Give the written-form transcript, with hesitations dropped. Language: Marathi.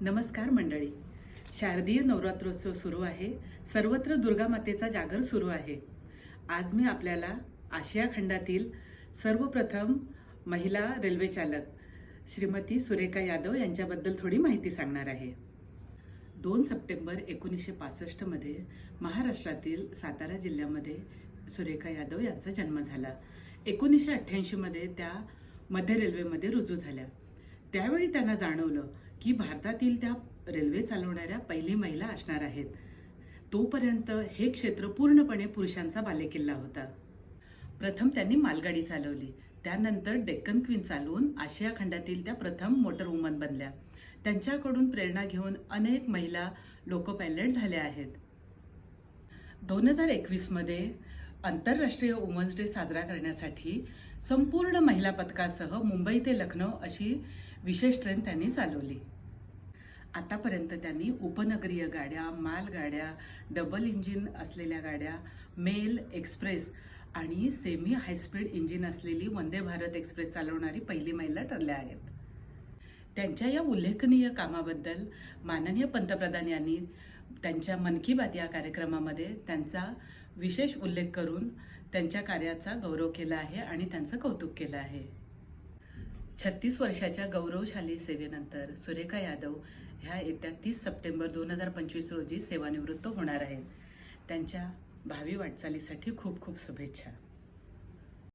नमस्कार मंडळी. शारदीय नवरात्रोत्सव सुरू आहे. सर्वत्र दुर्गा मातेचा जागर सुरू आहे. आज मी आपल्याला आशिया खंडातील सर्वप्रथम महिला रेल्वे चालक श्रीमती सुरेखा यादव यांच्याबद्दल थोडी माहिती सांगणार आहे. 2 सप्टेंबर 1965 मध्ये महाराष्ट्रातील सातारा जिल्ह्यामध्ये सुरेखा यादव यांचा जन्म झाला. 1988 मध्ये त्या मध्य रेल्वेमध्ये रुजू झाल्या. त्यावेळी त्यांना जाणवलं की भारतातील त्या रेल्वे चालवणाऱ्या पहिली महिला असणार आहेत. तोपर्यंत हे क्षेत्र पूर्णपणे पुरुषांचा बालेकिल्ला होता. प्रथम त्यांनी मालगाडी चालवली, त्यानंतर डेक्कन क्वीन चालवून आशिया खंडातील त्या प्रथम मोटर वुमन बनल्या. त्यांच्याकडून प्रेरणा घेऊन अनेक महिला लोको पायलट झाल्या आहेत. 2021 मध्ये आंतरराष्ट्रीय वुमन्स डे साजरा करण्यासाठी संपूर्ण महिला पथकासह मुंबई ते लखनौ अशी विशेष ट्रेन त्यांनी चालवली. आतापर्यंत त्यांनी उपनगरीय गाड्या, मालगाड्या, डबल इंजिन असलेल्या गाड्या, मेल, एक्सप्रेस आणि सेमी हायस्पीड इंजिन असलेली वंदे भारत एक्सप्रेस चालवणारी पहिली महिला ठरल्या आहेत. त्यांच्या या उल्लेखनीय कामाबद्दल माननीय पंतप्रधान यांनी त्यांच्या मन की बात या कार्यक्रमामध्ये त्यांचा विशेष उल्लेख करून त्यांच्या कार्याचा गौरव केला आहे आणि त्यांचं कौतुक केलं आहे. 36 वर्षाच्या गौरवशाली सेवेनंतर सुरेखा यादव ह्या येत्या 30 सप्टेंबर 2025 रोजी सेवानिवृत्त होणार आहेत. त्यांच्या भावी वाटचालीसाठी खूप खूप शुभेच्छा.